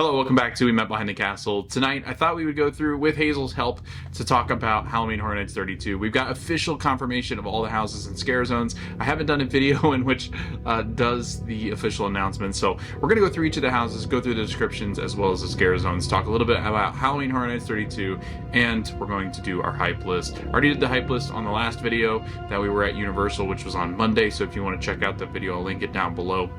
Hello, welcome back to We Met Behind the Castle. Tonight, I thought we would go through, with Hazel's help, to talk about Halloween Horror Nights 32. We've got official confirmation of all the houses and scare zones. I haven't done a video in which does the official announcement, so we're going to go through each of the houses, go through the descriptions as well as the scare zones, talk a little bit about Halloween Horror Nights 32, and we're going to do our hype list. I already did the hype list on the last video that we were at Universal, which was on Monday, so if you want to check out that video, I'll link it down below.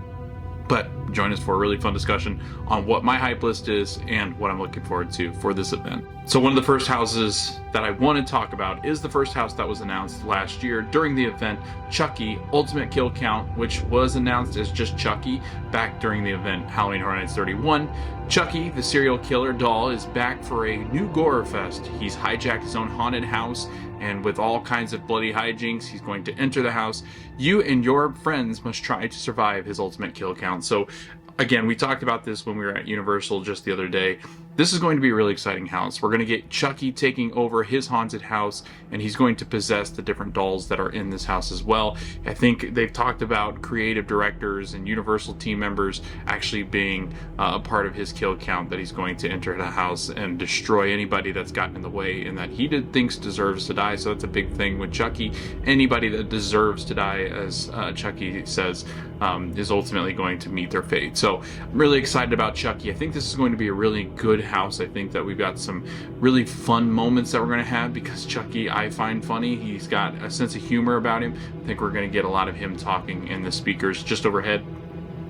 But join us for a really fun discussion on what my hype list is and what I'm looking forward to for this event. So one of the first houses that I want to talk about is the first house that was announced last year during the event, Chucky Ultimate Kill Count, which was announced as just Chucky back during the event Halloween Horror Nights 31. Chucky, the serial killer doll, is back for a new gore fest. He's hijacked his own haunted house, and with all kinds of bloody hijinks, he's going to enter the house. You and your friends must try to survive his ultimate kill count. So again, we talked about this when we were at Universal just the other day. This is going to be a really exciting house. We're going to get Chucky taking over his haunted house, and he's going to possess the different dolls that are in this house as well. I think they've talked about creative directors and Universal team members actually being a part of his kill count, that he's going to enter the house and destroy anybody that's gotten in the way and that he thinks deserves to die. So that's a big thing with Chucky. Anybody that deserves to die, as Chucky says, is ultimately going to meet their fate. So I'm really excited about Chucky. I think this is going to be a really good house. I think that we've got some really fun moments that we're going to have because Chucky, I find funny. He's got a sense of humor about him. I think we're going to get a lot of him talking in the speakers just overhead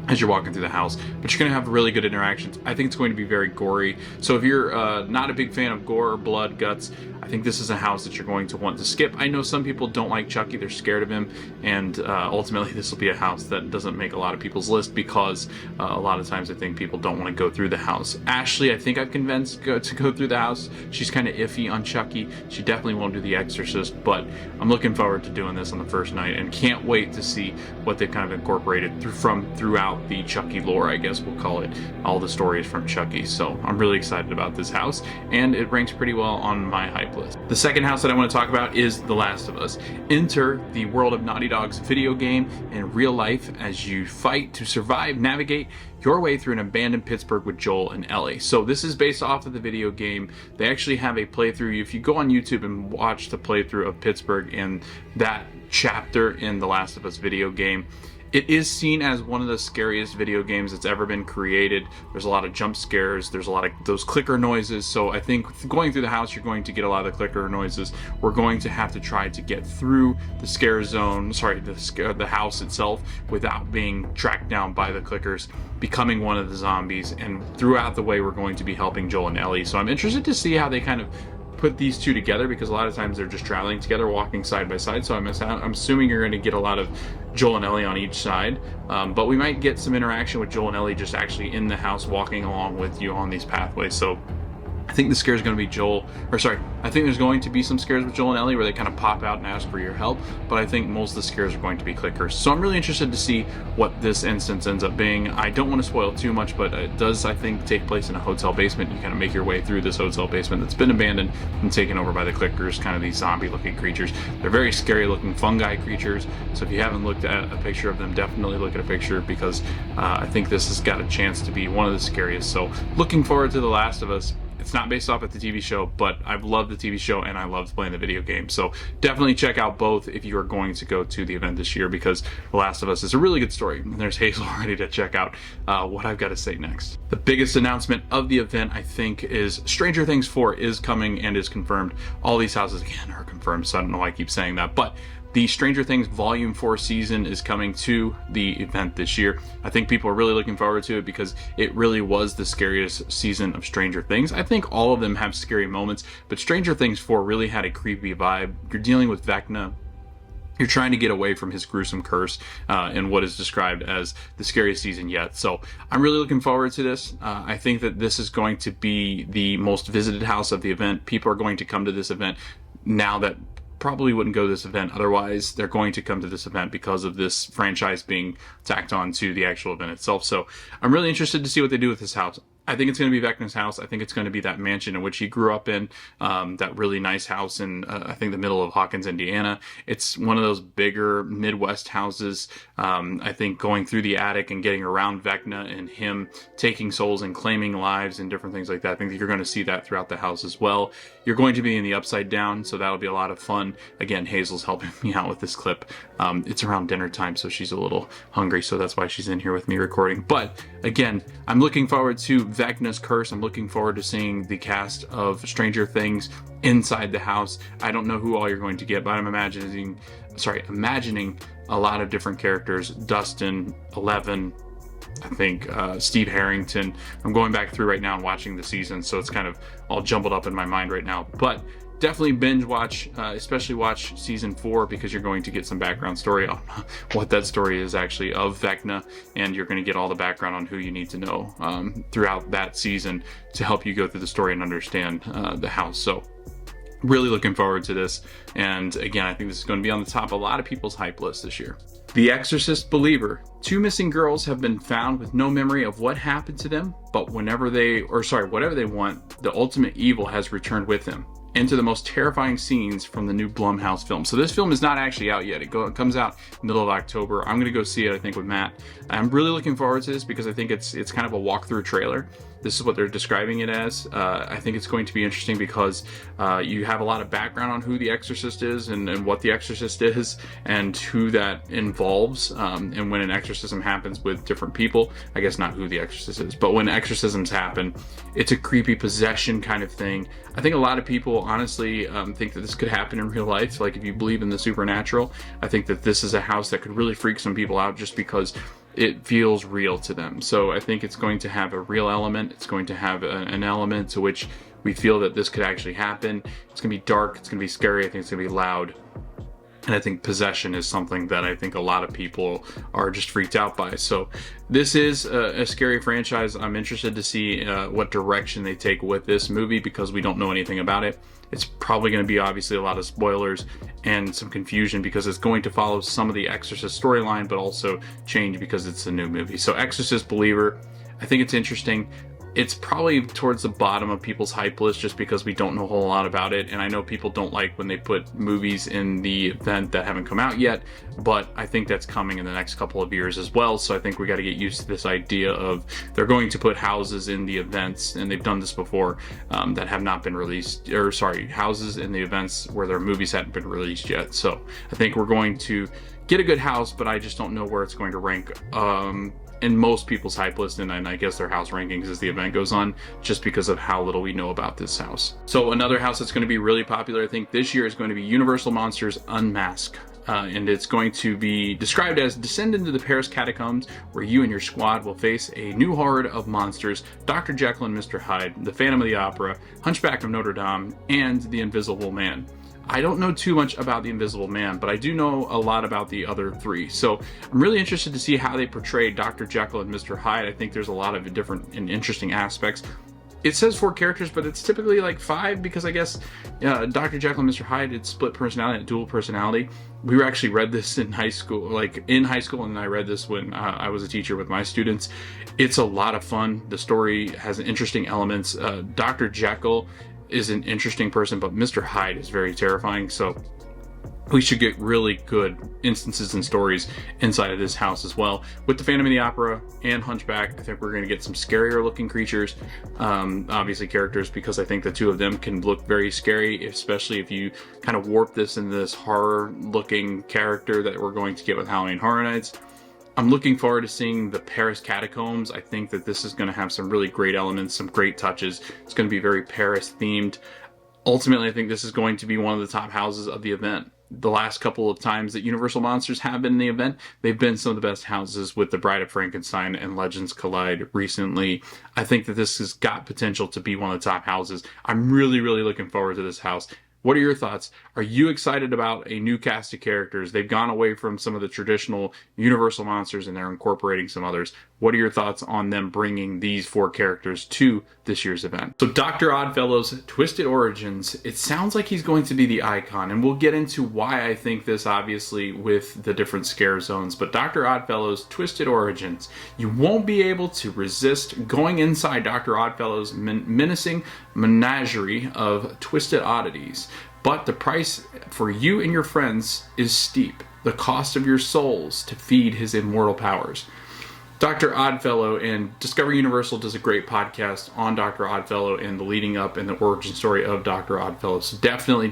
as you're walking through the house, but you're going to have really good interactions. I think it's going to be very gory. So if you're not a big fan of gore, blood, guts, I think this is a house that you're going to want to skip. I know some people don't like Chucky, they're scared of him, and ultimately this will be a house that doesn't make a lot of people's list because a lot of times I think people don't want to go through the house. Ashley, I think I've convinced to go through the house. She's kind of iffy on Chucky. She definitely won't do the Exorcist, but I'm looking forward to doing this on the first night and can't wait to see what they've kind of incorporated throughout the Chucky lore, I guess we'll call it, all the stories from Chucky. So I'm really excited about this house, and it ranks pretty well on my hype list. The second house that I want to talk about is The Last of Us. Enter the world of Naughty Dog's video game in real life as you fight to survive, navigate your way through an abandoned Pittsburgh with Joel and Ellie. So this is based off of the video game. They actually have a playthrough. If you go on YouTube and watch the playthrough of Pittsburgh and that chapter in The Last of Us video game, it is seen as one of the scariest video games that's ever been created. There's a lot of jump scares. There's a lot of those clicker noises. So I think going through the house, you're going to get a lot of the clicker noises. We're going to have to try to get through the scare zone, the house itself, without being tracked down by the clickers, becoming one of the zombies. And throughout the way, we're going to be helping Joel and Ellie. So I'm interested to see how they kind of put these two together, because a lot of times they're just traveling together, walking side by side. So I'm assuming you're going to get a lot of Joel and Ellie on each side, but we might get some interaction with Joel and Ellie just actually in the house, walking along with you on these pathways. So I think the scare is going to be I think there's going to be some scares with Joel and Ellie where they kind of pop out and ask for your help, but I think most of the scares are going to be clickers. So I'm really interested to see what this instance ends up being. I don't want to spoil too much, but it does, I think, take place in a hotel basement. You kind of make your way through this hotel basement that's been abandoned and taken over by the clickers, kind of these zombie-looking creatures. They're very scary-looking fungi creatures, so if you haven't looked at a picture of them, definitely look at a picture, because I think this has got a chance to be one of the scariest. So looking forward to The Last of Us. It's not based off of the TV show, but I've loved the TV show and I loved playing the video game. So definitely check out both if you are going to go to the event this year, because The Last of Us is a really good story. And there's Hazel ready to check out what I've got to say next. The biggest announcement of the event, I think, is Stranger Things 4 is coming and is confirmed. All these houses, again, are confirmed, so I don't know why I keep saying that, but the Stranger Things Volume 4 season is coming to the event this year. I think people are really looking forward to it because it really was the scariest season of Stranger Things. I think all of them have scary moments, but Stranger Things 4 really had a creepy vibe. You're dealing with Vecna. You're trying to get away from his gruesome curse in what is described as the scariest season yet. So I'm really looking forward to this. I think that this is going to be the most visited house of the event. People are going to come to this event now that probably wouldn't go to this event otherwise. They're going to come to this event because of this franchise being tacked on to the actual event itself. So I'm really interested to see what they do with this house. I think it's going to be Vecna's house. I think it's going to be that mansion in which he grew up in, that really nice house in, I think, the middle of Hawkins, Indiana. It's one of those bigger Midwest houses. I think going through the attic and getting around Vecna and him taking souls and claiming lives and different things like that. I think that you're going to see that throughout the house as well. You're going to be in the Upside Down, so that'll be a lot of fun. Again, Hazel's helping me out with this clip. It's around dinner time, so she's a little hungry, so that's why she's in here with me recording. But again, I'm looking forward to Vecna's Curse. I'm looking forward to seeing the cast of Stranger Things inside the house. I don't know who all you're going to get, but I'm imagining a lot of different characters. Dustin, Eleven, I think Steve Harrington. I'm going back through right now and watching the season, so it's kind of all jumbled up in my mind right now. But definitely binge watch, especially watch season 4, because you're going to get some background story on what that story is actually of Vecna, and you're going to get all the background on who you need to know throughout that season to help you go through the story and understand the house. So really looking forward to this, and again, I think this is going to be on the top of a lot of people's hype list this year. The Exorcist Believer. 2 missing girls have been found with no memory of what happened to them, but whatever they want, the ultimate evil has returned with them. Into the most terrifying scenes from the new Blumhouse film. So this film is not actually out yet. It comes out middle of October. I'm gonna go see it, I think, with Matt. I'm really looking forward to this because I think it's kind of a walkthrough trailer. This is what they're describing it as. I think it's going to be interesting because you have a lot of background on who the Exorcist is and what the Exorcist is and who that involves. And when an exorcism happens with different people, I guess not who the Exorcist is, but when exorcisms happen, it's a creepy possession kind of thing. I think a lot of people honestly think that this could happen in real life. Like if you believe in the supernatural, I think that this is a house that could really freak some people out just because it feels real to them. So I think it's going to have a real element. It's going to have an element to which we feel that this could actually happen. It's going to be dark. It's going to be scary. I think it's going to be loud. And I think possession is something that I think a lot of people are just freaked out by. So this is a scary franchise. I'm interested to see what direction they take with this movie because we don't know anything about it. It's probably going to be obviously a lot of spoilers and some confusion because it's going to follow some of the Exorcist storyline, but also change because it's a new movie. So Exorcist Believer, I think it's interesting. It's probably towards the bottom of people's hype list just because we don't know a whole lot about it. And I know people don't like when they put movies in the event that haven't come out yet, but I think that's coming in the next couple of years as well. So I think we got to get used to this idea of they're going to put houses in the events, and they've done this before, that have not been released, or sorry, houses in the events where their movies hadn't been released yet. So I think we're going to get a good house, but I just don't know where it's going to rank in most people's hype list, and I guess their house rankings as the event goes on, just because of how little we know about this house. So another house that's going to be really popular, I think, this year is going to be Universal Monsters Unmasked. And it's going to be described as descend into the Paris catacombs where you and your squad will face a new horde of monsters, Dr. Jekyll and Mr. Hyde, the Phantom of the Opera, Hunchback of Notre Dame, and the Invisible Man. I don't know too much about the Invisible Man, but I do know a lot about the other 3. So I'm really interested to see how they portray Dr. Jekyll and Mr. Hyde. I think there's a lot of different and interesting aspects. It says 4 characters, but it's typically like 5 because I guess Dr. Jekyll and Mr. Hyde, it's split personality and dual personality. We actually read this in high school, and I read this when I was a teacher with my students. It's a lot of fun. The story has interesting elements. Dr. Jekyll is an interesting person, but Mr. Hyde is very terrifying. So we should get really good instances and stories inside of this house as well. With the Phantom of the Opera and Hunchback, I think we're going to get some scarier looking creatures, obviously characters, because I think the 2 of them can look very scary, especially if you kind of warp this into this horror looking character that we're going to get with Halloween Horror Nights. I'm looking forward to seeing the Paris catacombs. I think that this is going to have some really great elements, some great touches. It's going to be very Paris themed. Ultimately, I think this is going to be one of the top houses of the event. The last couple of times that Universal Monsters have been in the event, they've been some of the best houses, with The Bride of Frankenstein and Legends Collide recently. I think that this has got potential to be one of the top houses. I'm really, really looking forward to this house. What are your thoughts? Are you excited about a new cast of characters? They've gone away from some of the traditional Universal monsters and they're incorporating some others. What are your thoughts on them bringing these 4 characters to this year's event? So Dr. Oddfellow's Twisted Origins, it sounds like he's going to be the icon, and we'll get into why I think this, obviously, with the different scare zones. But Dr. Oddfellow's Twisted Origins, you won't be able to resist going inside Dr. Oddfellow's menacing menagerie of twisted oddities. But the price for you and your friends is steep. The cost of your souls to feed his immortal powers. Dr. Oddfellow and Discovery Universal does a great podcast on Dr. Oddfellow and the leading up and the origin story of Dr. Oddfellow. So definitely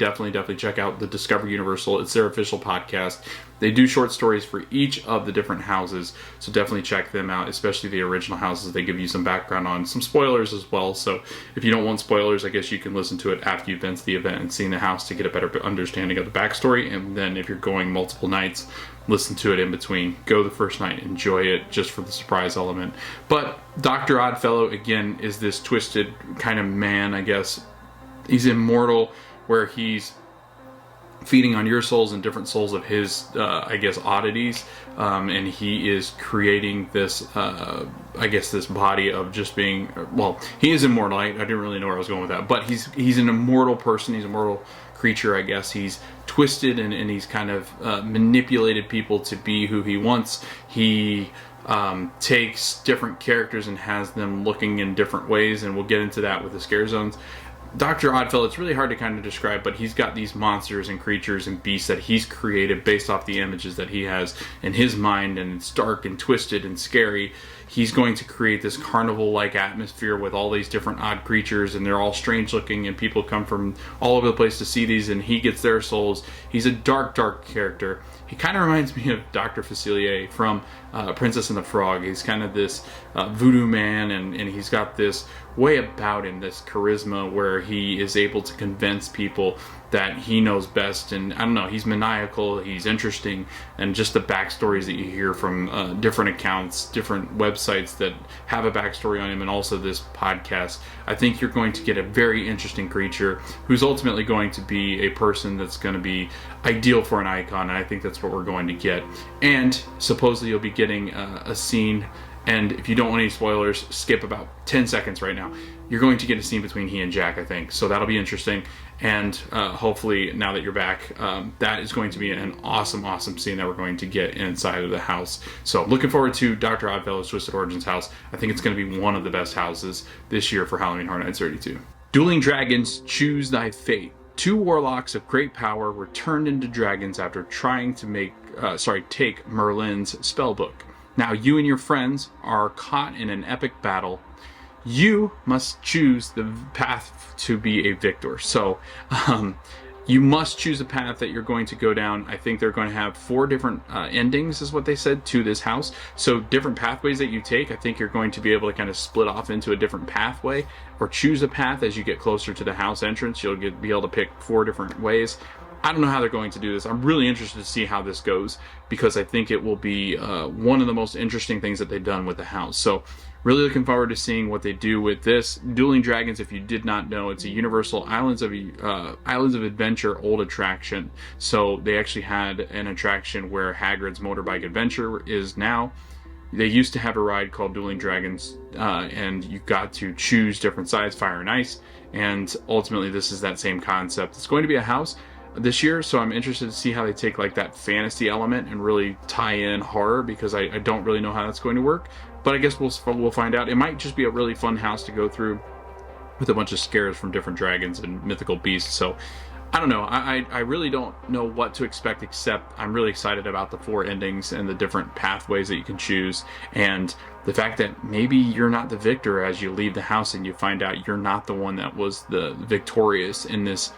check out the Discovery Universal. It's their official podcast. They do short stories for each of the different houses, so definitely check them out, especially the original houses. They give you some background on some spoilers as well, so if you don't want spoilers, I guess you can listen to it after you've been to the event and seen the house to get a better understanding of the backstory, and then if you're going multiple nights, listen to it in between. Go the first night, enjoy it just for the surprise element. But Dr. Oddfellow, again, is this twisted kind of man, I guess. He's immortal, where he's feeding on your souls and different souls of his, I guess, oddities, and he is creating this, I guess, this body of just being, well, he is immortal. I didn't really know where I was going with that, but he's an immortal person. He's an immortal creature, I guess. He's twisted and he's kind of manipulated people to be who he wants. He takes different characters and has them looking in different ways, and we'll get into that with the scare zones. Dr. Oddfellow, it's really hard to kind of describe, but he's got these monsters and creatures and beasts that he's created based off the images that he has in his mind, and it's dark and twisted and scary. He's going to create this carnival-like atmosphere with all these different odd creatures, and they're all strange looking, and people come from all over the place to see these, and he gets their souls. He's a dark character. He kind of reminds me of Dr. Facilier from Princess and the Frog. He's kind of this voodoo man, and he's got this way about him, this charisma, where he is able to convince people that he knows best. And I don't know, he's maniacal, he's interesting, and just the backstories that you hear from different accounts, different websites that have a backstory on him, and also this podcast, I think you're going to get a very interesting creature who's ultimately going to be a person that's going to be ideal for an icon, and I think that's what we're going to get. And supposedly you'll be getting a scene, and if you don't want any spoilers, skip about 10 seconds right now. You're going to get a scene between he and Jack, I think, so that'll be interesting. And hopefully, now that you're back, that is going to be an awesome scene that we're going to get inside of the house. So looking forward to Dr. Oddfellow's Twisted Origins house. I think it's going to be one of the best houses this year for Halloween Horror Nights 32. Dueling Dragons, Choose Thy Fate. 2 warlocks of great power were turned into dragons after trying to take Merlin's spellbook. Now you and your friends are caught in an epic battle. You must choose the path to be a victor. So you must choose a path that you're going to go down. I think they're going to have 4 different endings, is what they said, to this house. So different pathways that you take, I think you're going to be able to kind of split off into a different pathway, or choose a path as you get closer to the house entrance. You'll be able to pick 4 different ways. I don't know how they're going to do this. I'm really interested to see how this goes, because I think it will be one of the most interesting things that they've done with the house. So really looking forward to seeing what they do with this. Dueling Dragons, if you did not know, it's a Universal Islands of Adventure old attraction. So they actually had an attraction where Hagrid's Motorbike Adventure is now. They used to have a ride called Dueling Dragons, and you got to choose different sides, fire and ice, and ultimately this is that same concept. It's going to be a house this year, so I'm interested to see how they take like that fantasy element and really tie in horror, because I don't really know how that's going to work, but I guess we'll find out. It might just be a really fun house to go through with a bunch of scares from different dragons and mythical beasts. So I don't know, I really don't know what to expect, except I'm really excited about the 4 endings and the different pathways that you can choose, and the fact that maybe you're not the victor as you leave the house and you find out you're not the one that was the victorious in this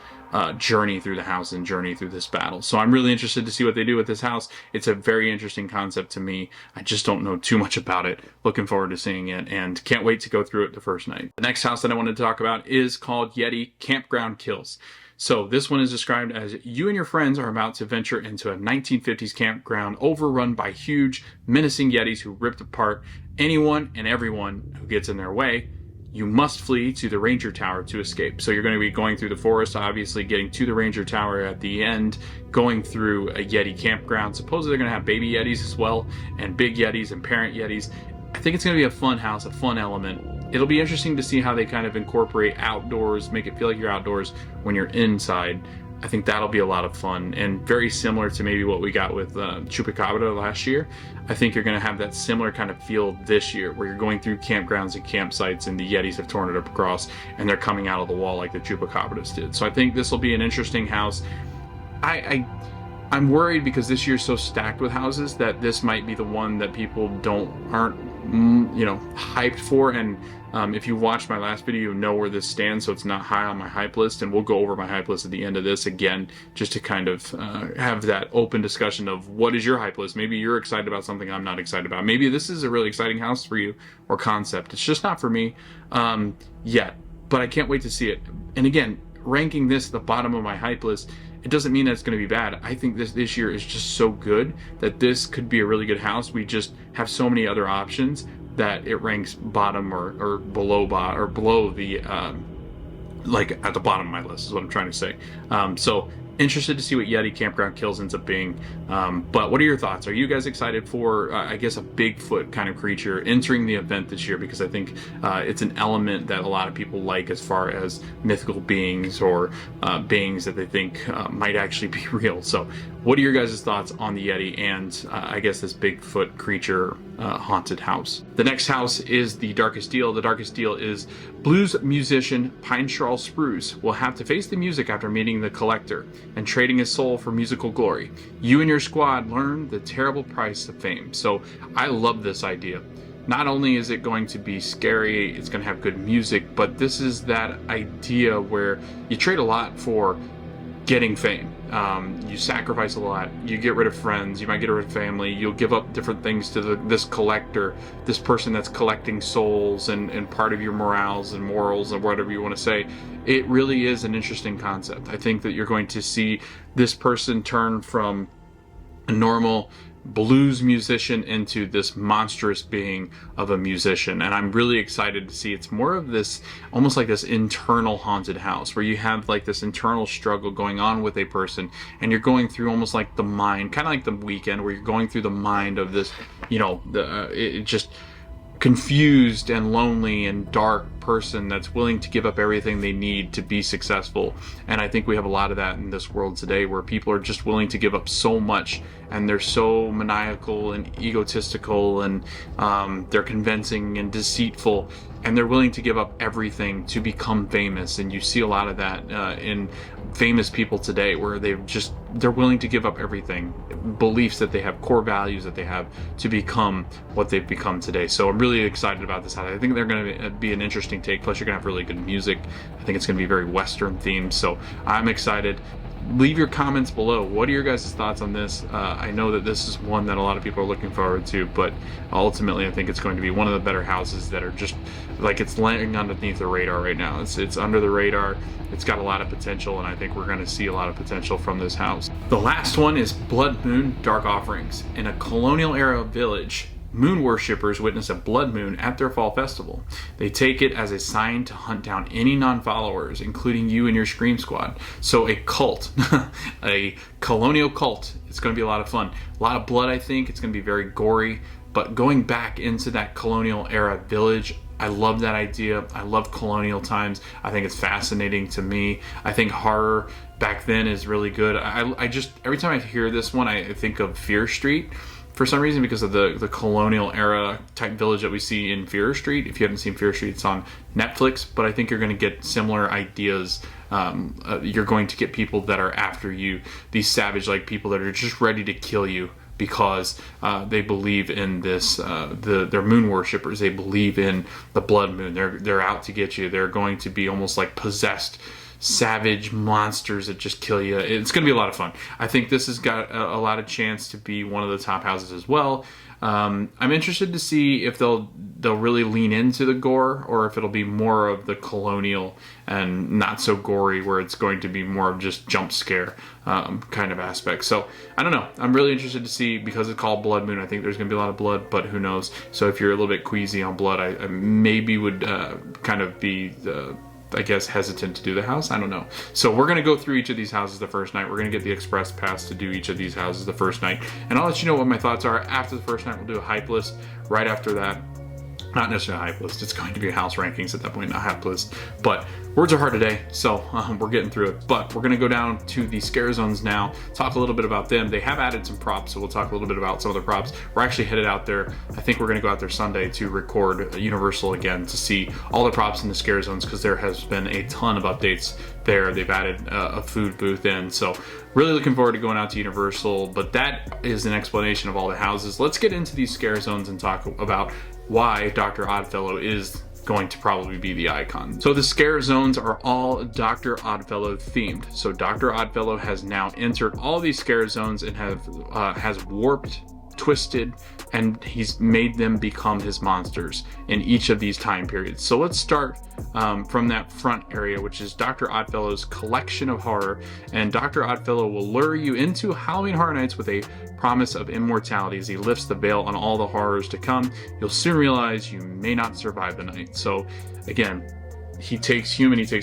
journey through the house and journey through this battle. So I'm really interested to see what they do with this house. It's a very interesting concept to me. I just don't know too much about it. Looking forward to seeing it, and can't wait to go through it the first night. The next house that I wanted to talk about is called Yeti Campground Kills. So this one is described as you and your friends are about to venture into a 1950s campground overrun by huge, menacing Yetis who rip apart anyone and everyone who gets in their way. You must flee to the Ranger Tower to escape. So you're going to be going through the forest, obviously getting to the Ranger Tower at the end, going through a Yeti campground. Supposedly they're going to have baby Yetis as well, and big Yetis and parent Yetis. I think it's going to be a fun house, a fun element. It'll be interesting to see how they kind of incorporate outdoors, make it feel like you're outdoors when you're inside. I think that'll be a lot of fun, and very similar to maybe what we got with Chupacabra last year. I think you're going to have that similar kind of feel this year, where you're going through campgrounds and campsites and the Yetis have torn it up across and they're coming out of the wall like the Chupacabras did. So I think this will be an interesting house. I'm worried because this year's so stacked with houses that this might be the one that people aren't hyped for. And if you watched my last video, you know where this stands, so it's not high on my hype list. And we'll go over my hype list at the end of this again, just to kind of have that open discussion of what is your hype list. Maybe you're excited about something I'm not excited about. Maybe this is a really exciting house for you or concept. It's just not for me yet, but I can't wait to see it. And again, ranking this at the bottom of my hype list, it doesn't mean that it's going to be bad. I think this year is just so good that this could be a really good house. We just have so many other options that it ranks bottom or below the like at the bottom of my list is what I'm trying to say. So interested to see what Yeti Campground Kills ends up being. But what are your thoughts? Are you guys excited for, I guess, a Bigfoot kind of creature entering the event this year? Because I think it's an element that a lot of people like as far as mythical beings or beings that they think might actually be real. So what are your guys' thoughts on the Yeti and I guess this Bigfoot creature haunted house? The next house is the Darkest Deal. The Darkest Deal is blues musician Pine Straw Spruce will have to face the music after meeting the Collector and trading his soul for musical glory. You and your squad learn the terrible price of fame. So I love this idea. Not only is it going to be scary, it's going to have good music, but this is that idea where you trade a lot for getting fame. You sacrifice a lot, you get rid of friends, you might get rid of family, you'll give up different things to this collector, this person that's collecting souls and part of your morals and morals and whatever you want to say. It really is an interesting concept. I think that you're going to see this person turn from a normal blues musician into this monstrous being of a musician, and I'm really excited to see. It's more of this, almost like this internal haunted house where you have like this internal struggle going on with a person, and you're going through almost like the mind, kind of like The Weekend, where you're going through the mind of this, just confused and lonely and dark person that's willing to give up everything they need to be successful. And I think we have a lot of that in this world today, where people are just willing to give up so much, and they're so maniacal and egotistical, and they're convincing and deceitful, and they're willing to give up everything to become famous. And you see a lot of that in famous people today, where they're willing to give up everything, beliefs that they have, core values that they have, to become what they've become today. So I'm really excited about this house. I think they're going to be an interesting take. Plus, you're going to have really good music. I think it's going to be very Western themed. So I'm excited. Leave your comments below. What are your guys' thoughts on this? I know that this is one that a lot of people are looking forward to, but ultimately I think it's going to be one of the better houses that are just like, it's laying underneath the radar right now. It's under the radar. It's got a lot of potential, and I think we're going to see a lot of potential from this house. The last one is Blood Moon Dark Offerings. In a colonial era village, moon worshippers witness a blood moon at their fall festival. They take it as a sign to hunt down any non-followers, including you and your Scream Squad. So a cult, a colonial cult. It's going to be a lot of fun. A lot of blood, I think. It's going to be very gory. But going back into that colonial era village, I love that idea. I love colonial times. I think it's fascinating to me. I think horror back then is really good. I just, every time I hear this one, I think of Fear Street, for some reason, because of the colonial era type village that we see in Fear Street. If you haven't seen Fear Street, it's on Netflix, but I think you're going to get similar ideas. You're going to get people that are after you, these savage like people that are just ready to kill you because they believe in this. They're moon worshippers. They believe in the blood moon. They're out to get you. They're going to be almost like possessed savage monsters that just kill you. It's going to be a lot of fun. I think this has got a lot of chance to be one of the top houses as well. I'm interested to see if they'll really lean into the gore, or if it'll be more of the colonial and not so gory, where it's going to be more of just jump scare kind of aspect. So I don't know. I'm really interested to see, because it's called Blood Moon. I think there's going to be a lot of blood, but who knows? So if you're a little bit queasy on blood, I maybe would kind of be I guess hesitant to do the house. I don't know. So we're going to go through each of these houses the first night. We're going to get the express pass to do each of these houses the first night, and I'll let you know what my thoughts are after the first night. We'll do a hype list right after that. not necessarily hype list. It's going to be house rankings at that point, not hype list. But words are hard today, so we're getting through it. But we're going to go down to the scare zones now, talk a little bit about them. They have added some props, so we'll talk a little bit about some of the props. We're actually headed out there. I think we're going to go out there Sunday to record Universal again to see all the props in the scare zones, because there has been a ton of updates there. They've added a food booth in, so really looking forward to going out to Universal. But that is an explanation of all the houses. Let's get into these scare zones and talk about why Dr. Oddfellow is going to probably be the icon. So the scare zones are all Dr. Oddfellow themed. So Dr. Oddfellow has now entered all these scare zones and has warped, twisted, and he's made them become his monsters in each of these time periods. So let's start from that front area, which is Dr. Oddfellow's collection of horror. And Dr. Oddfellow will lure you into Halloween Horror Nights with a promise of immortality. As he lifts the veil on all the horrors to come, you'll soon realize you may not survive the night. So again, he takes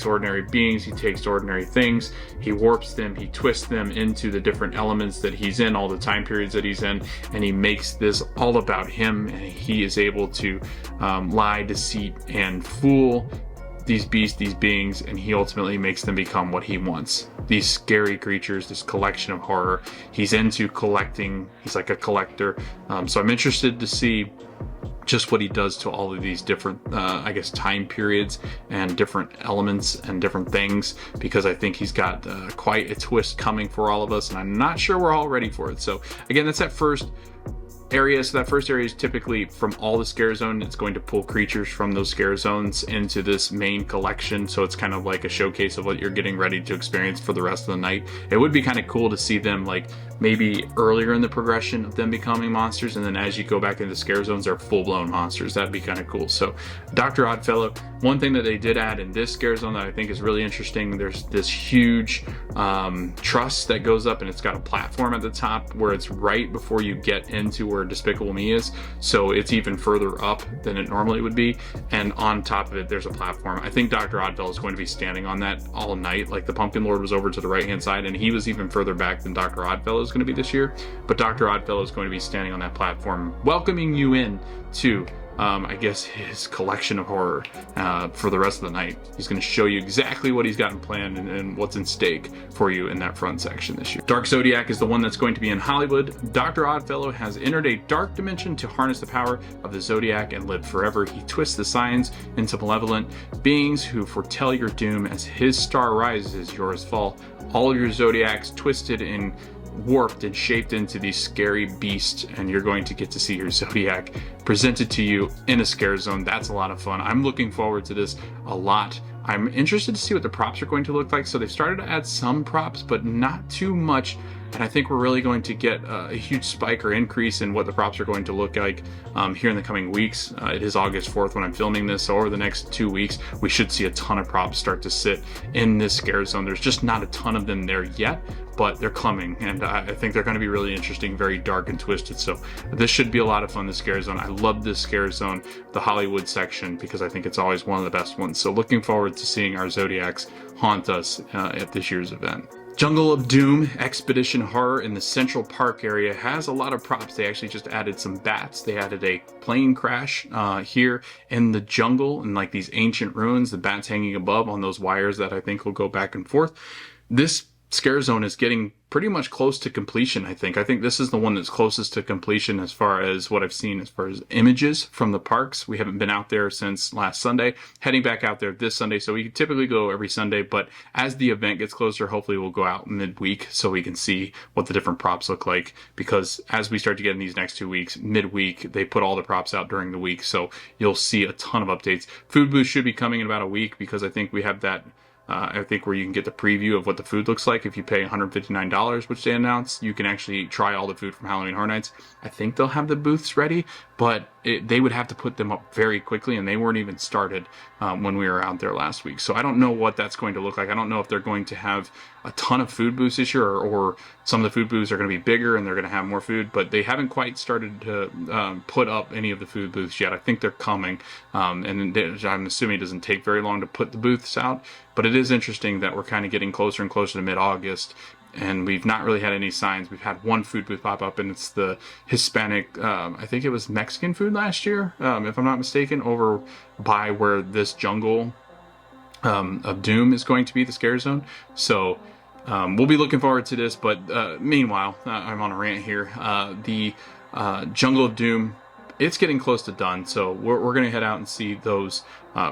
ordinary beings, he takes ordinary things, he warps them, he twists them into the different elements that he's in, all the time periods that he's in, and he makes this all about him. And he is able to lie, deceit, and fool these beasts, these beings, and he ultimately makes them become what he wants. These scary creatures, this collection of horror. He's into collecting, he's like a collector. So I'm interested to see just what he does to all of these different, I guess, time periods and different elements and different things, because I think he's got quite a twist coming for all of us, and I'm not sure we're all ready for it. So again, that's that first area. So that first area is typically from all the scare zone. It's going to pull creatures from those scare zones into this main collection. So it's kind of like a showcase of what you're getting ready to experience for the rest of the night. It would be kind of cool to see them like maybe earlier in the progression of them becoming monsters, and then as you go back into scare zones, they're full-blown monsters. That'd be kind of cool. So Dr. Oddfellow, one thing that they did add in this scare zone that I think is really interesting, there's this huge truss that goes up, and it's got a platform at the top where it's right before you get into where Despicable Me is. So it's even further up than it normally would be, and on top of it there's a platform. I think Dr. Oddfellow is going to be standing on that all night. Like the Pumpkin Lord was over to the right hand side, and he was even further back than Dr. Oddfellow is going to be this year, but Dr. Oddfellow is going to be standing on that platform welcoming you in to I guess his collection of horror for the rest of the night. He's going to show you exactly what he's gotten planned and what's in stake for you in that front section this year. Dark Zodiac is the one that's going to be in Hollywood. Dr. Oddfellow has entered a dark dimension to harness the power of the Zodiac and live forever. He twists the signs into malevolent beings who foretell your doom. As his star rises, yours fall. All of your Zodiacs twisted and warped and shaped into these scary beasts, and you're going to get to see your Zodiac presented to you in a scare zone. That's a lot of fun. I'm looking forward to this a lot. I'm interested to see what the props are going to look like. So they've started to add some props, but not too much. And I think we're really going to get a huge spike or increase in what the props are going to look like here in the coming weeks. It is August 4th when I'm filming this, so over the next 2 weeks, we should see a ton of props start to sit in this scare zone. There's just not a ton of them there yet, but they're coming, and I think they're going to be really interesting, very dark and twisted. So this should be a lot of fun, this scare zone. I love this scare zone, the Hollywood section, because I think it's always one of the best ones. So looking forward to seeing our Zodiacs haunt us at this year's event. Jungle of Doom Expedition Horror in the Central Park area has a lot of props. They actually just added some bats. They added a plane crash here in the jungle, and like these ancient ruins, the bats hanging above on those wires that I think will go back and forth. This scare zone is getting pretty much close to completion. I think this is the one that's closest to completion as far as what I've seen as far as images from the parks. We haven't been out there since last Sunday, heading back out there this Sunday. So we typically go every Sunday, but as the event gets closer, hopefully we'll go out midweek so we can see what the different props look like, because as we start to get in these next 2 weeks, midweek, they put all the props out during the week. So you'll see a ton of updates. Food booth should be coming in about a week, because I think we have that I think where you can get the preview of what the food looks like. If you pay $159, which they announced, you can actually try all the food from Halloween Horror Nights. I think they'll have the booths ready, but they would have to put them up very quickly, and they weren't even started when we were out there last week. So I don't know what that's going to look like. I don't know if they're going to have a ton of food booths this year, or some of the food booths are going to be bigger and they're going to have more food, but they haven't quite started to put up any of the food booths yet. I think they're coming, and I'm assuming it doesn't take very long to put the booths out, But it is interesting that we're kind of getting closer and closer to mid-August, and we've not really had any signs. We've had one food booth pop up, and it's the Hispanic, I think it was Mexican food last year, if I'm not mistaken, over by where this jungle of doom is going to be, the scare zone. So we'll be looking forward to this, but meanwhile, I'm on a rant here. The jungle of doom, it's getting close to done, so we're going to head out and see those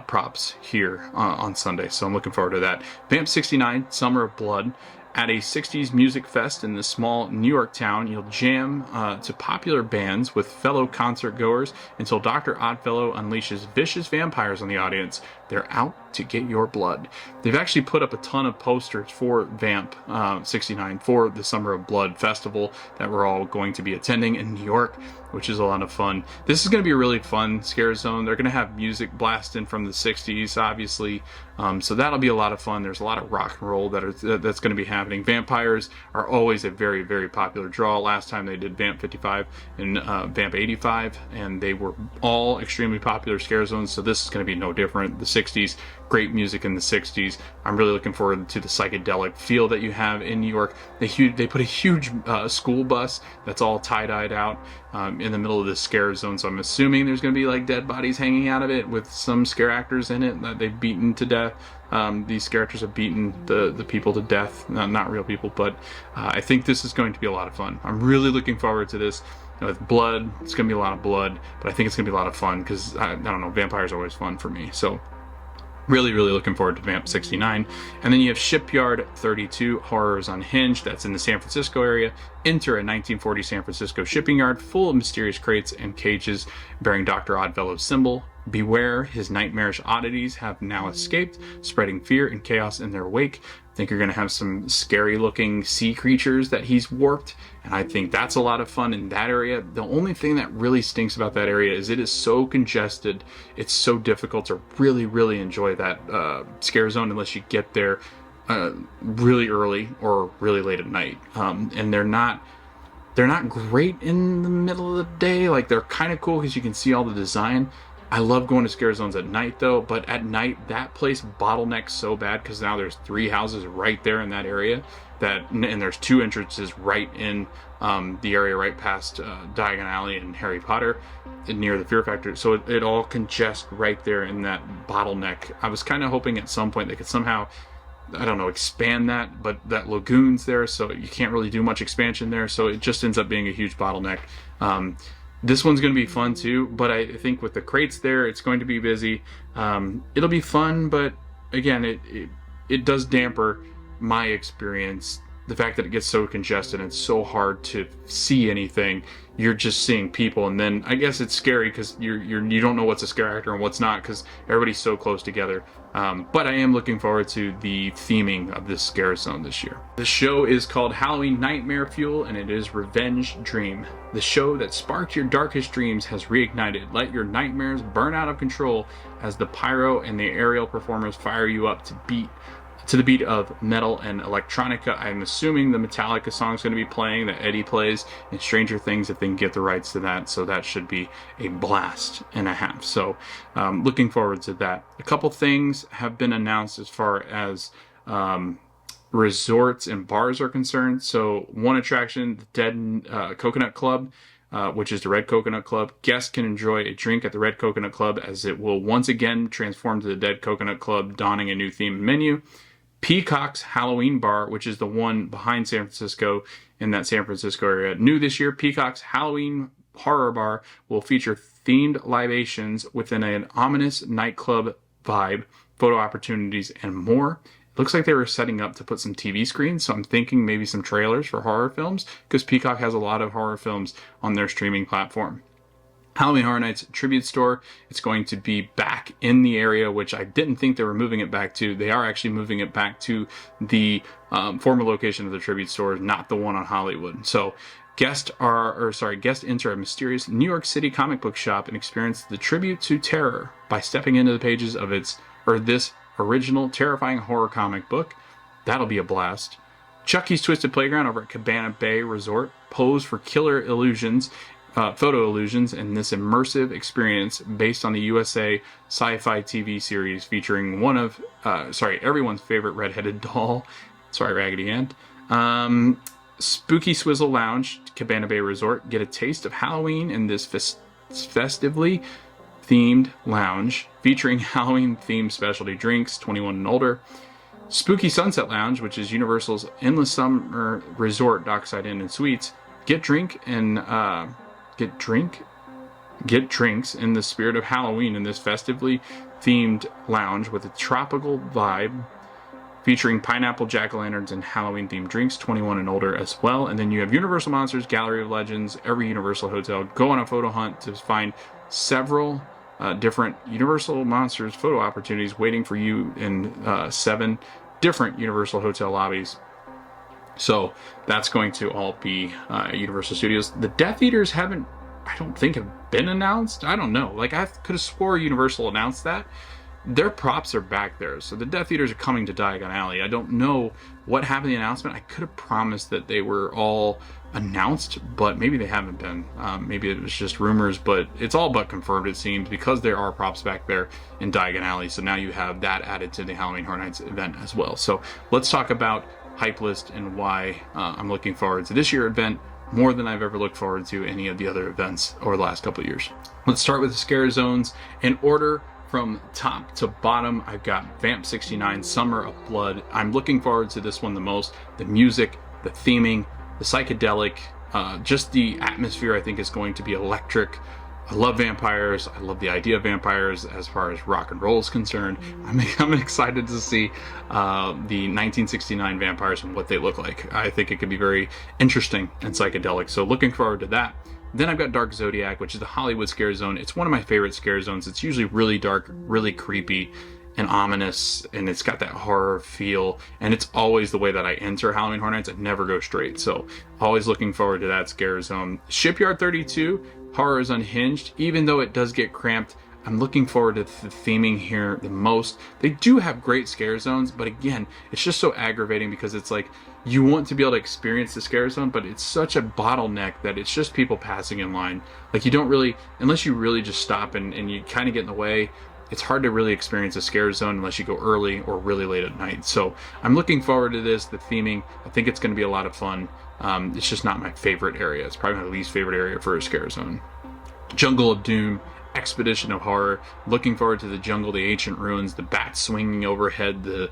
props here on Sunday, so I'm looking forward to that. Vamp 69, Summer of Blood. At a 60s music fest in the small New York town, you'll jam to popular bands with fellow concert goers until Dr. Oddfellow unleashes vicious vampires on the audience. They're out to get your blood. They've actually put up a ton of posters for Vamp 69 for the Summer of Blood festival that we're all going to be attending in New York, which is a lot of fun. This is going to be a really fun scare zone. They're going to have music blasting from the 60s, obviously, so that'll be a lot of fun. There's a lot of rock and roll that's going to be happening. Vampires are always a very, very popular draw. Last time they did Vamp 55 and Vamp 85, and they were all extremely popular scare zones, so this is going to be no different. The 60s, great music in the 60s. I'm really looking forward to the psychedelic feel that you have in New York. They put a huge school bus that's all tie-dyed out in the middle of this scare zone, so I'm assuming there's going to be like dead bodies hanging out of it with some scare actors in it that they've beaten to death. These characters have beaten the people to death, not real people, but I think this is going to be a lot of fun. I'm really looking forward to this. With blood, it's going to be a lot of blood, but I think it's going to be a lot of fun because, I don't know, vampires are always fun for me. So really, really looking forward to Vamp 69. And then you have Shipyard 32, Horrors Unhinged. That's in the San Francisco area. Enter a 1940 San Francisco shipping yard full of mysterious crates and cages bearing Dr. Oddfellow's symbol. Beware, his nightmarish oddities have now escaped, spreading fear and chaos in their wake. I think you're going to have some scary looking sea creatures that he's warped, and I think that's a lot of fun in that area. The only thing that really stinks about that area is it is so congested. It's so difficult to really, really enjoy that scare zone unless you get there really early or really late at night. And they're not great in the middle of the day. Like, they're kind of cool because you can see all the design. I love going to scare zones at night though, but at night that place bottlenecks so bad because now there's 3 houses right there in that area and there's 2 entrances right in the area right past Diagon Alley and Harry Potter near the Fear Factor, so it all congests right there in that bottleneck. I was kind of hoping at some point they could somehow, I don't know, expand that, but that lagoon's there, so you can't really do much expansion there, so it just ends up being a huge bottleneck. This one's going to be fun too, but I think with the crates there, it's going to be busy. It'll be fun, but again, it does damper my experience. The fact that it gets so congested and it's so hard to see anything. You're just seeing people, and then I guess it's scary because you don't know what's a scare actor and what's not because everybody's so close together. But I am looking forward to the theming of this scare zone this year. The show is called Halloween Nightmare Fuel, and it is Revenge Dream. The show that sparked your darkest dreams has reignited. Let your nightmares burn out of control as the pyro and the aerial performers fire you up to the beat of metal and electronica. I'm assuming the Metallica song is going to be playing that Eddie plays in Stranger Things if they can get the rights to that, so that should be a blast and a half. So looking forward to that. A couple things have been announced as far as resorts and bars are concerned. So one attraction, the Dead Coconut Club, which is the Red Coconut Club. Guests can enjoy a drink at the Red Coconut Club as it will once again transform to the Dead Coconut Club, donning a new theme menu. Peacock's Halloween Bar, which is the one behind San Francisco in that San Francisco area. New this year, Peacock's Halloween Horror Bar will feature themed libations within an ominous nightclub vibe, photo opportunities, and more. It looks like they were setting up to put some TV screens, so I'm thinking maybe some trailers for horror films, because Peacock has a lot of horror films on their streaming platform. Halloween Horror Nights Tribute Store. It's going to be back in the area, which I didn't think they were moving it back to. They are actually moving it back to the former location of the Tribute Store, not the one on Hollywood. So guests enter a mysterious New York City comic book shop and experience the tribute to terror by stepping into the pages of this original terrifying horror comic book. That'll be a blast. Chucky's Twisted Playground over at Cabana Bay Resort. Pose for killer illusions photo illusions in this immersive experience based on the USA sci-fi TV series featuring everyone's favorite redheaded doll. Sorry, Raggedy Ann. Spooky Swizzle Lounge, Cabana Bay Resort. Get a taste of Halloween in this festively themed lounge featuring Halloween-themed specialty drinks, 21 and older. Spooky Sunset Lounge, which is Universal's endless summer resort, dockside inn and suites. Get drinks in the spirit of Halloween in this festively themed lounge with a tropical vibe featuring pineapple jack-o'-lanterns and Halloween-themed drinks, 21 and older as well. And then you have Universal Monsters, Gallery of Legends, every Universal hotel. Go on a photo hunt to find several different Universal Monsters photo opportunities waiting for you in 7 different Universal hotel lobbies. So that's going to all be Universal Studios. The Death Eaters I don't think have been announced. I don't know. Like, I could have swore Universal announced that. Their props are back there. So the Death Eaters are coming to Diagon Alley. I don't know what happened in the announcement. I could have promised that they were all announced, but maybe they haven't been. Maybe it was just rumors, but it's all but confirmed, it seems, because there are props back there in Diagon Alley. So now you have that added to the Halloween Horror Nights event as well. So let's talk about Hype List and why I'm looking forward to this year's event more than I've ever looked forward to any of the other events over the last couple of years. Let's start with the scare zones in order from top to bottom. I've got Vamp 69, Summer of Blood. I'm looking forward to this one the most. The music, the theming, the psychedelic, just the atmosphere I think is going to be electric. I love vampires. I love the idea of vampires as far as rock and roll is concerned. I'm excited to see the 1969 vampires and what they look like. I think it could be very interesting and psychedelic. So looking forward to that. Then I've got Dark Zodiac, which is the Hollywood scare zone. It's one of my favorite scare zones. It's usually really dark, really creepy, and ominous, and it's got that horror feel, and it's always the way that I enter Halloween Horror Nights. I never go straight, so always looking forward to that scare zone. Shipyard 32, Horror is Unhinged. Even though it does get cramped, I'm looking forward to the theming here the most. They do have great scare zones, but again, it's just so aggravating because it's like you want to be able to experience the scare zone, but it's such a bottleneck that it's just people passing in line. Like, you don't really, unless you really just stop and you kind of get in the way, it's hard to really experience a scare zone unless you go early or really late at night. So I'm looking forward to this, the theming. I think it's going to be a lot of fun. It's just not my favorite area. It's probably my least favorite area for a scare zone. Jungle of Doom, Expedition of Horror. Looking forward to the jungle, the ancient ruins, the bats swinging overhead, the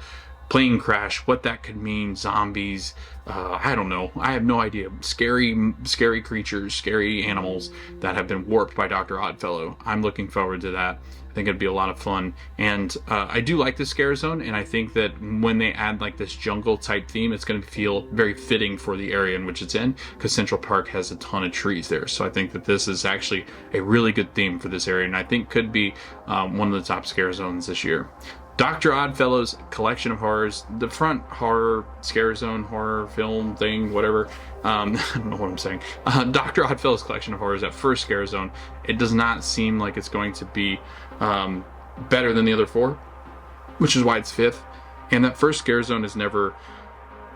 plane crash, what that could mean, zombies, I don't know. I have no idea. Scary creatures, scary animals that have been warped by Dr. Oddfellow. I'm looking forward to that. I think it'd be a lot of fun. And I do like the scare zone, and I think that when they add like this jungle type theme, it's going to feel very fitting for the area in which it's in, because Central Park has a ton of trees there. So I think that this is actually a really good theme for this area, and I think could be one of the top scare zones this year. Dr. Oddfellow's Collection of Horrors, the front horror, scare zone, horror, film thing, whatever. I don't know what I'm saying. Dr. Oddfellow's Collection of Horrors, that first scare zone, it does not seem like it's going to be better than the other 4, which is why it's 5th. And that first scare zone is never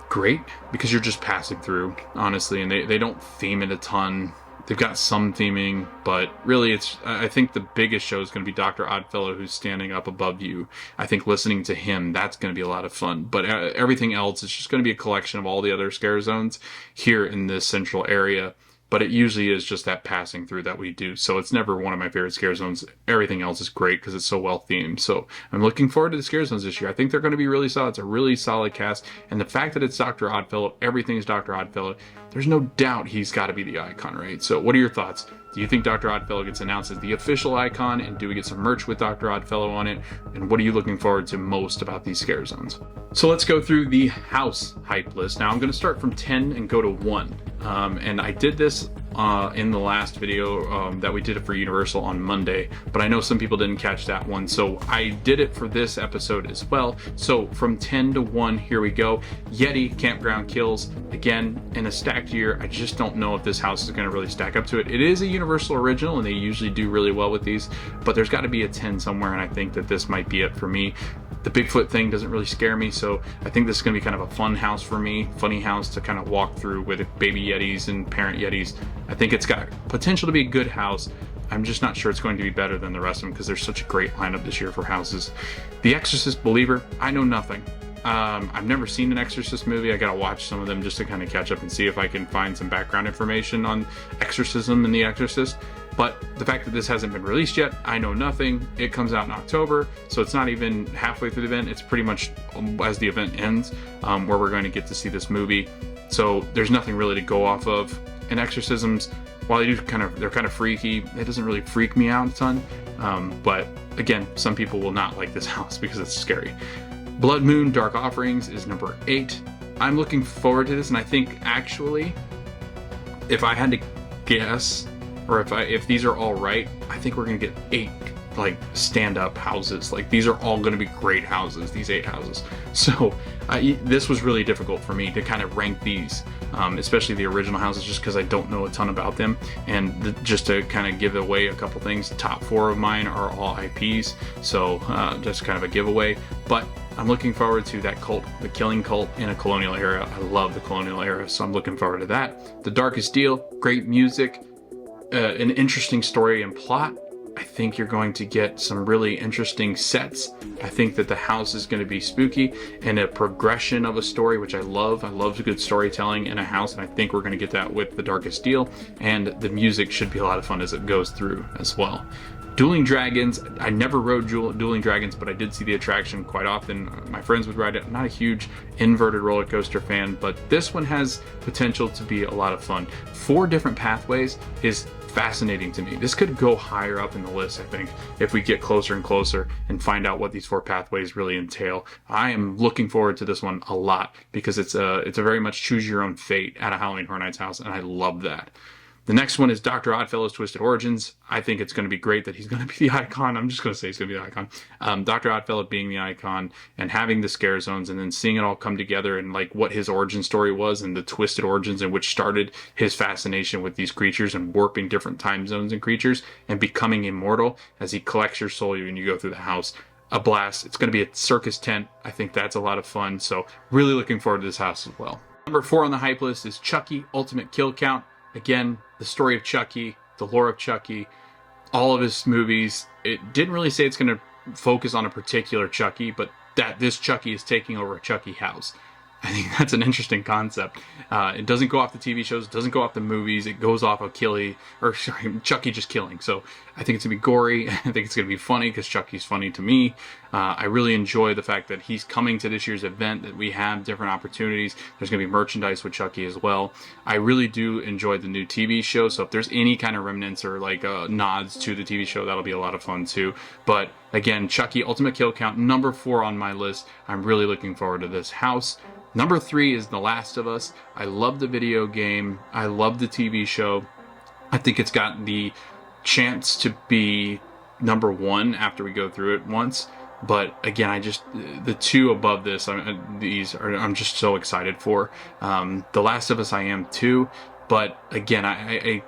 great because you're just passing through, honestly, and they don't theme it a ton. They've got some theming, but really I think the biggest show is going to be Dr. Oddfellow, who's standing up above you. I think listening to him, that's going to be a lot of fun. But everything else is just going to be a collection of all the other scare zones here in this central area. But it usually is just that passing through that we do. So it's never one of my favorite scare zones. Everything else is great because it's so well themed. So I'm looking forward to the scare zones this year. I think they're going to be really solid. It's a really solid cast. And the fact that it's Dr. Oddfellow, everything is Dr. Oddfellow, there's no doubt he's got to be the icon, right? So what are your thoughts? Do you think Dr. Oddfellow gets announced as the official icon? And do we get some merch with Dr. Oddfellow on it? And what are you looking forward to most about these scare zones? So let's go through the house hype list. Now I'm going to start from 10 and go to 1. And I did this in the last video that we did it for Universal on Monday, but I know some people didn't catch that one, so I did it for this episode as well. So from 10 to 1, here we go. Yeti Campground Kills, again in a stacked year. I just don't know if this house is going to really stack up to it. It is a Universal original, and they usually do really well with these, but there's got to be a 10 somewhere, and I think that this might be it for me. The Bigfoot thing doesn't really scare me, so I think this is going to be kind of a fun house for me, funny house to kind of walk through with baby Yetis and parent Yetis. I think it's got potential to be a good house. I'm just not sure it's going to be better than the rest of them because there's such a great lineup this year for houses. The Exorcist Believer, I know nothing. I've never seen an Exorcist movie. I gotta watch some of them just to kind of catch up and see if I can find some background information on exorcism and The Exorcist. But the fact that this hasn't been released yet, I know nothing. It comes out in October, so it's not even halfway through the event. It's pretty much as the event ends, where we're going to get to see this movie. So there's nothing really to go off of. And exorcisms, while they're kind of freaky, it doesn't really freak me out a ton. But again, some people will not like this house because it's scary. Blood Moon Dark Offerings is number 8. I'm looking forward to this, and I think actually, if I had to guess, or if these are all right, I think we're gonna get 8 like stand-up houses. Like these are all gonna be great houses, these 8 houses. So this was really difficult for me to kind of rank these, especially the original houses, just because I don't know a ton about them. And just to kind of give away a couple things, top 4 of mine are all IPs, so just kind of a giveaway. But I'm looking forward to that cult, the killing cult in a colonial era. I love the colonial era, so I'm looking forward to that. The Darkest Deal, great music, an interesting story and plot. I think you're going to get some really interesting sets. I think that the house is going to be spooky and a progression of a story, which I love. I love good storytelling in a house, and I think we're going to get that with The Darkest Deal. And the music should be a lot of fun as it goes through as well. Dueling Dragons, I never rode Dueling Dragons, but I did see the attraction quite often. My friends would ride it. I'm not a huge inverted roller coaster fan, but this one has potential to be a lot of fun. 4 different pathways is fascinating to me. This could go higher up in the list, I think, if we get closer and closer and find out what these 4 pathways really entail. I am looking forward to this one a lot because it's a very much choose your own fate at a Halloween Horror Nights house, and I love that. The next one is Dr. Oddfellow's Twisted Origins. I think it's going to be great that he's going to be the icon. I'm just going to say he's going to be the icon. Dr. Oddfellow being the icon and having the scare zones and then seeing it all come together and like what his origin story was and the twisted origins in which started his fascination with these creatures and warping different time zones and creatures and becoming immortal as he collects your soul when you go through the house. A blast. It's going to be a circus tent. I think that's a lot of fun. So really looking forward to this house as well. Number 4 on the hype list is Chucky Ultimate Kill Count. Again, the story of Chucky, the lore of Chucky, all of his movies. It didn't really say it's going to focus on a particular Chucky, but that this Chucky is taking over a Chucky house. I think that's an interesting concept. It doesn't go off the TV shows, it doesn't go off the movies, it goes off of Chucky just killing. So I think it's going to be gory, I think it's going to be funny because Chucky's funny to me. I really enjoy the fact that he's coming to this year's event, that we have different opportunities. There's going to be merchandise with Chucky as well. I really do enjoy the new TV show, so if there's any kind of remnants or like nods to the TV show, that'll be a lot of fun too. But again, Chucky Ultimate Kill Count, number 4 on my list. I'm really looking forward to this house. Number 3 is The Last of Us. I love the video game. I love the TV show. I think it's got the chance to be number 1 after we go through it once. But again, the 2 above this, I'm just so excited for. The Last of Us I am too. But again, I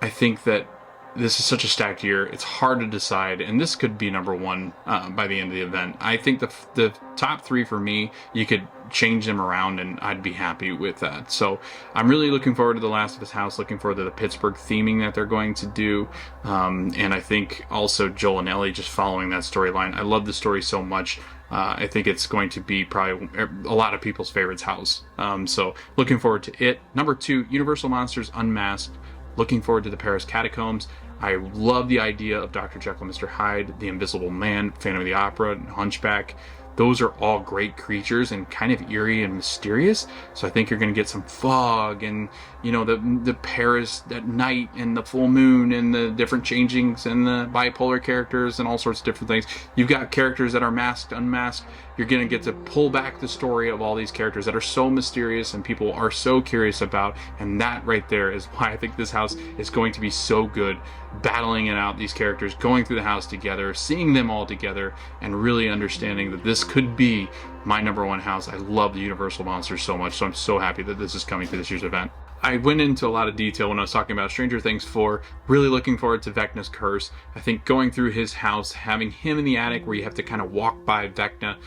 think that this is such a stacked year. It's hard to decide, and this could be number 1 by the end of the event. I think the top 3 for me, you could change them around and I'd be happy with that. So I'm really looking forward to The Last of Us house, looking forward to the Pittsburgh theming that they're going to do. And I think also Joel and Ellie just following that storyline. I love the story so much. I think it's going to be probably a lot of people's favorites house. So looking forward to it. Number 2, Universal Monsters Unmasked. Looking forward to the Paris Catacombs. I love the idea of Dr. Jekyll and Mr. Hyde, the Invisible Man, Phantom of the Opera, and Hunchback. Those are all great creatures and kind of eerie and mysterious. So I think you're going to get some fog and, you know, the Paris at night and the full moon and the different changings and the bipolar characters and all sorts of different things. You've got characters that are masked, unmasked. You're going to get to pull back the story of all these characters that are so mysterious and people are so curious about. And that right there is why I think this house is going to be so good. Battling it out, these characters, going through the house together, seeing them all together, and really understanding that this could be my number 1 house. I love the Universal Monsters so much, so I'm so happy that this is coming to this year's event. I went into a lot of detail when I was talking about Stranger Things 4, really looking forward to Vecna's curse. I think going through his house, having him in the attic where you have to kind of walk by Vecna,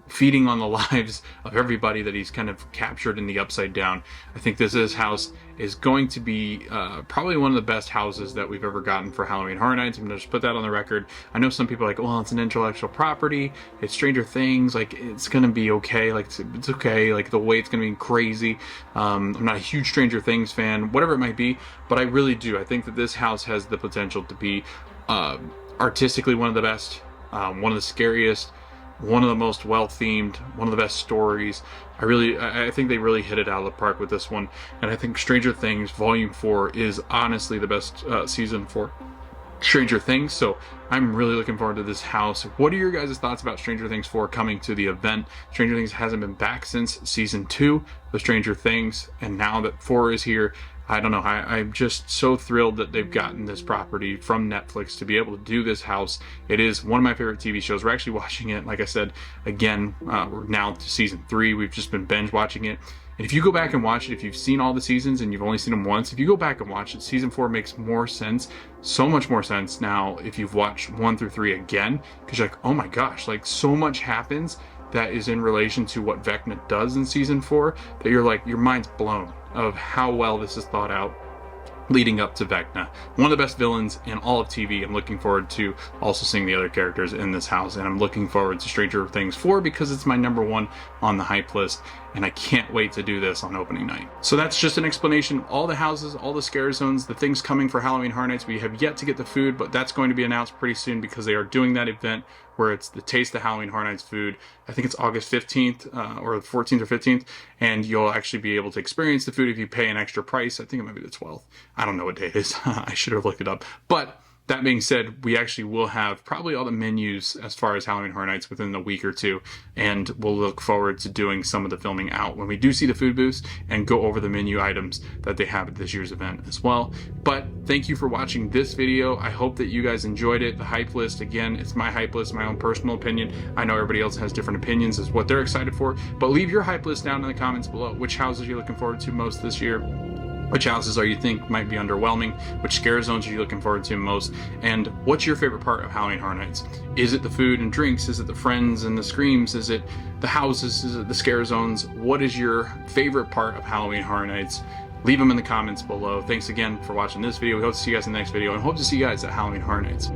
feeding on the lives of everybody that he's kind of captured in the Upside Down. I think this house is going to be probably one of the best houses that we've ever gotten for Halloween Horror Nights. I'm gonna just put that on the record. I know some people are like, well, it's an intellectual property, it's Stranger Things, like it's gonna be okay, like it's okay, like the way it's gonna be crazy. I'm not a huge Stranger Things fan, whatever it might be, but I really do. I think that this house has the potential to be artistically one of the best, one of the scariest, one of the most well-themed, one of the best stories. I think they really hit it out of the park with this one, and I think Stranger Things Volume 4 is honestly the best season for Stranger Things, so I'm really looking forward to this house. What are your guys' thoughts about Stranger Things 4 coming to the event? Stranger Things hasn't been back since season 2 of Stranger Things, and now that 4 is here, I don't know, I'm just so thrilled that they've gotten this property from Netflix to be able to do this house. It is one of my favorite TV shows. We're actually watching it, like I said, again, we're now to season 3. We've just been binge watching it. And if you go back and watch it, if you've seen all the seasons and you've only seen them once, if you go back and watch it, season 4 makes more sense, so much more sense now if you've watched 1 through 3 again, because you're like, oh my gosh, like so much happens that is in relation to what Vecna does in season 4 that you're like, your mind's blown of how well this is thought out leading up to Vecna. One of the best villains in all of TV. I'm looking forward to also seeing the other characters in this house, and I'm looking forward to Stranger Things 4 because it's my #1 on the hype list, and I can't wait to do this on opening night. So that's just an explanation of all the houses, all the scare zones, the things coming for Halloween Horror Nights. We have yet to get the food, but that's going to be announced pretty soon because they are doing that event where it's the Taste of Halloween Horror Nights food. I think it's August 15th or 14th or 15th, and you'll actually be able to experience the food if you pay an extra price. I think it might be the 12th. I don't know what day it is. I should have looked it up. But that being said, we actually will have probably all the menus as far as Halloween Horror Nights within a week or two, and we'll look forward to doing some of the filming out when we do see the food booths and go over the menu items that they have at this year's event as well. But thank you for watching this video. I hope that you guys enjoyed it. The hype list, again, it's my hype list, my own personal opinion. I know everybody else has different opinions as what they're excited for, but leave your hype list down in the comments below. Which houses you're looking forward to most this year? Which houses are you think might be underwhelming? Which scare zones are you looking forward to most? And what's your favorite part of Halloween Horror Nights? Is it the food and drinks? Is it the friends and the screams? Is it the houses? Is it the scare zones? What is your favorite part of Halloween Horror Nights? Leave them in the comments below. Thanks again for watching this video. We hope to see you guys in the next video, and hope to see you guys at Halloween Horror Nights.